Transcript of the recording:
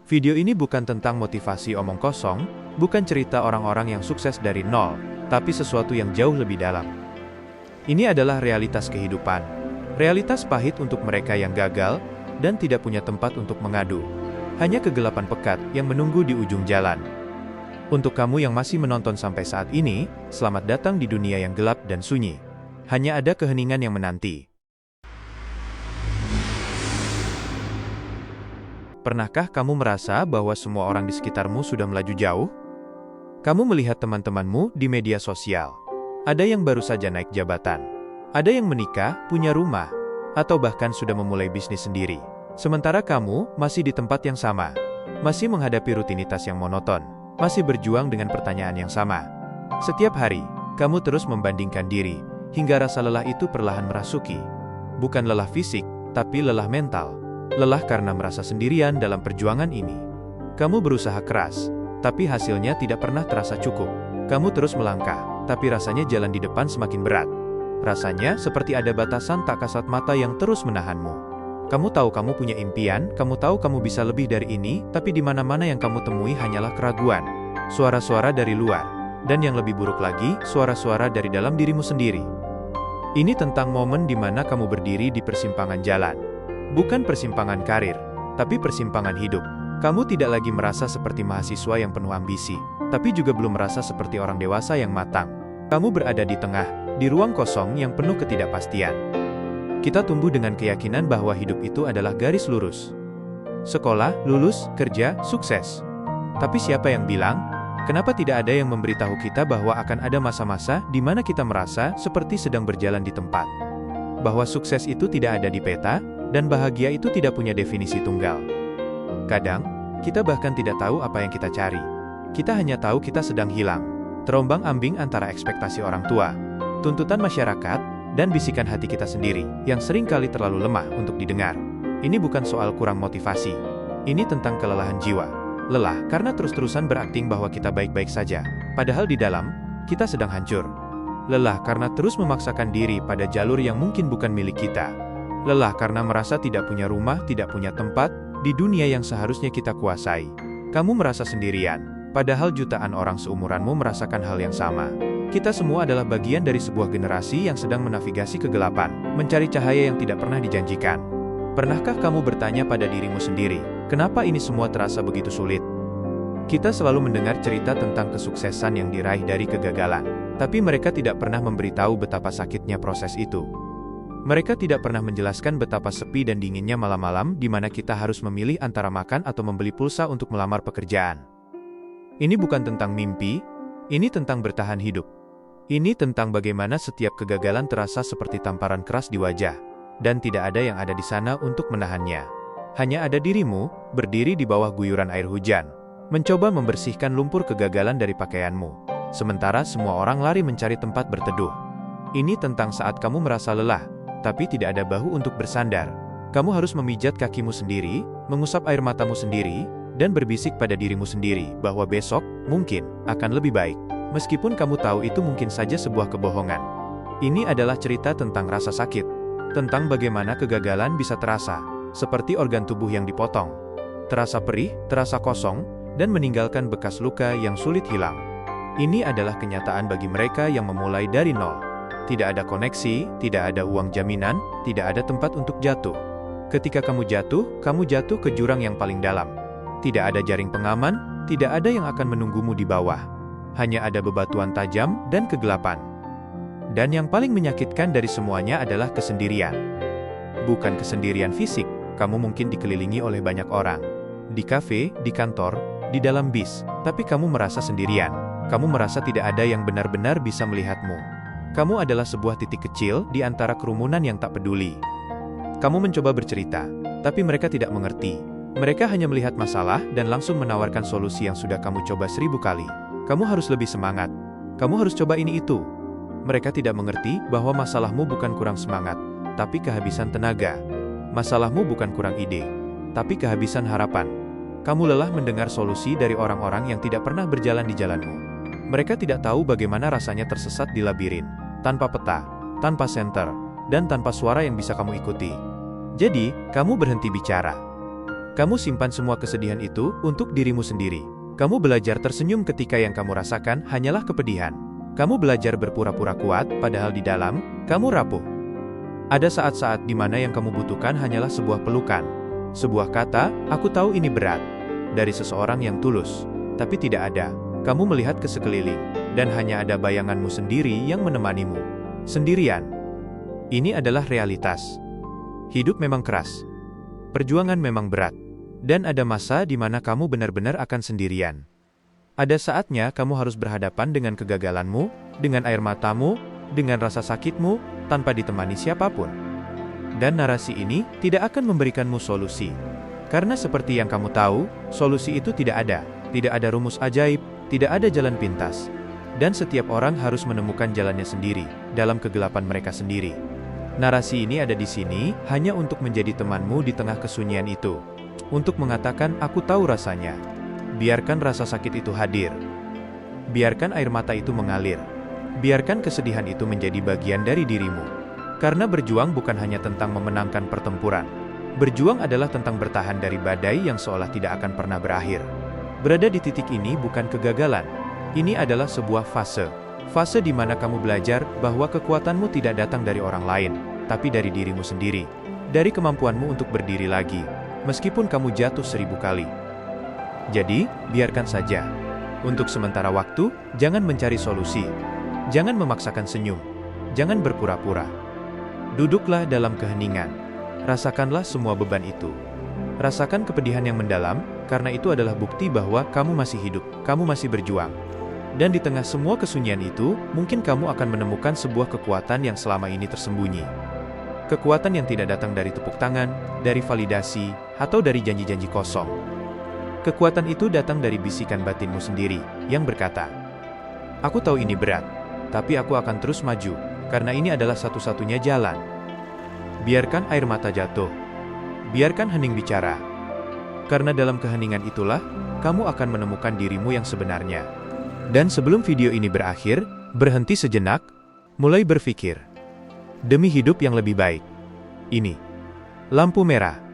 Video ini bukan tentang motivasi omong kosong, bukan cerita orang-orang yang sukses dari nol, tapi sesuatu yang jauh lebih dalam. Ini adalah realitas kehidupan. Realitas pahit untuk mereka yang gagal, dan tidak punya tempat untuk mengadu. Hanya kegelapan pekat yang menunggu di ujung jalan. Untuk kamu yang masih menonton sampai saat ini, selamat datang di dunia yang gelap dan sunyi. Hanya ada keheningan yang menanti. Pernahkah kamu merasa bahwa semua orang di sekitarmu sudah melaju jauh? Kamu melihat teman-temanmu di media sosial. Ada yang baru saja naik jabatan. Ada yang menikah, punya rumah, atau bahkan sudah memulai bisnis sendiri. Sementara kamu masih di tempat yang sama. Masih menghadapi rutinitas yang monoton. Masih berjuang dengan pertanyaan yang sama. Setiap hari, kamu terus membandingkan diri, hingga rasa lelah itu perlahan merasuki. Bukan lelah fisik, tapi lelah mental. Lelah karena merasa sendirian dalam perjuangan ini. Kamu berusaha keras, tapi hasilnya tidak pernah terasa cukup. Kamu terus melangkah, tapi rasanya jalan di depan semakin berat. Rasanya seperti ada batasan tak kasat mata yang terus menahanmu. Kamu tahu kamu punya impian, kamu tahu kamu bisa lebih dari ini, tapi di mana-mana yang kamu temui hanyalah keraguan. Suara-suara dari luar. Dan yang lebih buruk lagi, suara-suara dari dalam dirimu sendiri. Ini tentang momen di mana kamu berdiri di persimpangan jalan. Bukan persimpangan karir, tapi persimpangan hidup. Kamu tidak lagi merasa seperti mahasiswa yang penuh ambisi, tapi juga belum merasa seperti orang dewasa yang matang. Kamu berada di tengah, di ruang kosong yang penuh ketidakpastian. Kita tumbuh dengan keyakinan bahwa hidup itu adalah garis lurus. Sekolah, lulus, kerja, sukses. Tapi siapa yang bilang, kenapa tidak ada yang memberitahu kita bahwa akan ada masa-masa di mana kita merasa seperti sedang berjalan di tempat? Bahwa sukses itu tidak ada di peta, dan bahagia itu tidak punya definisi tunggal. Kadang, kita bahkan tidak tahu apa yang kita cari. Kita hanya tahu kita sedang hilang, terombang-ambing antara ekspektasi orang tua, tuntutan masyarakat, dan bisikan hati kita sendiri, yang seringkali terlalu lemah untuk didengar. Ini bukan soal kurang motivasi. Ini tentang kelelahan jiwa. Lelah karena terus-terusan berakting bahwa kita baik-baik saja, padahal di dalam, kita sedang hancur. Lelah karena terus memaksakan diri pada jalur yang mungkin bukan milik kita. Lelah karena merasa tidak punya rumah, tidak punya tempat, di dunia yang seharusnya kita kuasai. Kamu merasa sendirian, padahal jutaan orang seumuranmu merasakan hal yang sama. Kita semua adalah bagian dari sebuah generasi yang sedang menavigasi kegelapan, mencari cahaya yang tidak pernah dijanjikan. Pernahkah kamu bertanya pada dirimu sendiri, kenapa ini semua terasa begitu sulit? Kita selalu mendengar cerita tentang kesuksesan yang diraih dari kegagalan, tapi mereka tidak pernah memberitahu betapa sakitnya proses itu. Mereka tidak pernah menjelaskan betapa sepi dan dinginnya malam-malam di mana kita harus memilih antara makan atau membeli pulsa untuk melamar pekerjaan. Ini bukan tentang mimpi, ini tentang bertahan hidup. Ini tentang bagaimana setiap kegagalan terasa seperti tamparan keras di wajah, dan tidak ada yang ada di sana untuk menahannya. Hanya ada dirimu, berdiri di bawah guyuran air hujan, mencoba membersihkan lumpur kegagalan dari pakaianmu, sementara semua orang lari mencari tempat berteduh. Ini tentang saat kamu merasa lelah, tapi tidak ada bahu untuk bersandar. Kamu harus memijat kakimu sendiri, mengusap air matamu sendiri, dan berbisik pada dirimu sendiri bahwa besok, mungkin, akan lebih baik. Meskipun kamu tahu itu mungkin saja sebuah kebohongan. Ini adalah cerita tentang rasa sakit. Tentang bagaimana kegagalan bisa terasa, seperti organ tubuh yang dipotong. Terasa perih, terasa kosong, dan meninggalkan bekas luka yang sulit hilang. Ini adalah kenyataan bagi mereka yang memulai dari nol. Tidak ada koneksi, tidak ada uang jaminan, tidak ada tempat untuk jatuh. Ketika kamu jatuh ke jurang yang paling dalam. Tidak ada jaring pengaman, tidak ada yang akan menunggumu di bawah. Hanya ada bebatuan tajam dan kegelapan. Dan yang paling menyakitkan dari semuanya adalah kesendirian. Bukan kesendirian fisik, kamu mungkin dikelilingi oleh banyak orang. Di kafe, di kantor, di dalam bis, tapi kamu merasa sendirian. Kamu merasa tidak ada yang benar-benar bisa melihatmu. Kamu adalah sebuah titik kecil di antara kerumunan yang tak peduli. Kamu mencoba bercerita, tapi mereka tidak mengerti. Mereka hanya melihat masalah dan langsung menawarkan solusi yang sudah kamu coba 1000 kali. Kamu harus lebih semangat. Kamu harus coba ini itu. Mereka tidak mengerti bahwa masalahmu bukan kurang semangat, tapi kehabisan tenaga. Masalahmu bukan kurang ide, tapi kehabisan harapan. Kamu lelah mendengar solusi dari orang-orang yang tidak pernah berjalan di jalanmu. Mereka tidak tahu bagaimana rasanya tersesat di labirin. Tanpa peta, tanpa senter, dan tanpa suara yang bisa kamu ikuti. Jadi, kamu berhenti bicara. Kamu simpan semua kesedihan itu untuk dirimu sendiri. Kamu belajar tersenyum ketika yang kamu rasakan hanyalah kepedihan. Kamu belajar berpura-pura kuat, padahal di dalam, kamu rapuh. Ada saat-saat di mana yang kamu butuhkan hanyalah sebuah pelukan. Sebuah kata, "Aku tahu ini berat." Dari seseorang yang tulus. Tapi tidak ada. Kamu melihat ke sekeliling, dan hanya ada bayanganmu sendiri yang menemanimu. Sendirian. Ini adalah realitas. Hidup memang keras. Perjuangan memang berat. Dan ada masa di mana kamu benar-benar akan sendirian. Ada saatnya kamu harus berhadapan dengan kegagalanmu, dengan air matamu, dengan rasa sakitmu, tanpa ditemani siapapun. Dan narasi ini tidak akan memberikanmu solusi. Karena seperti yang kamu tahu, solusi itu tidak ada. Tidak ada rumus ajaib, tidak ada jalan pintas. Dan setiap orang harus menemukan jalannya sendiri, dalam kegelapan mereka sendiri. Narasi ini ada di sini, hanya untuk menjadi temanmu di tengah kesunyian itu. Untuk mengatakan, "Aku tahu rasanya." Biarkan rasa sakit itu hadir. Biarkan air mata itu mengalir. Biarkan kesedihan itu menjadi bagian dari dirimu. Karena berjuang bukan hanya tentang memenangkan pertempuran. Berjuang adalah tentang bertahan dari badai yang seolah tidak akan pernah berakhir. Berada di titik ini bukan kegagalan. Ini adalah sebuah fase. Fase di mana kamu belajar bahwa kekuatanmu tidak datang dari orang lain, tapi dari dirimu sendiri. Dari kemampuanmu untuk berdiri lagi, meskipun kamu jatuh 1000 kali. Jadi, biarkan saja. Untuk sementara waktu, jangan mencari solusi. Jangan memaksakan senyum. Jangan berpura-pura. Duduklah dalam keheningan. Rasakanlah semua beban itu. Rasakan kepedihan yang mendalam, karena itu adalah bukti bahwa kamu masih hidup, kamu masih berjuang. Dan di tengah semua kesunyian itu, mungkin kamu akan menemukan sebuah kekuatan yang selama ini tersembunyi. Kekuatan yang tidak datang dari tepuk tangan, dari validasi, atau dari janji-janji kosong. Kekuatan itu datang dari bisikan batinmu sendiri, yang berkata, "Aku tahu ini berat, tapi aku akan terus maju, karena ini adalah satu-satunya jalan." Biarkan air mata jatuh. Biarkan hening bicara. Karena dalam keheningan itulah, kamu akan menemukan dirimu yang sebenarnya. Dan sebelum video ini berakhir, berhenti sejenak, mulai berpikir. Demi hidup yang lebih baik. Ini lampu merah.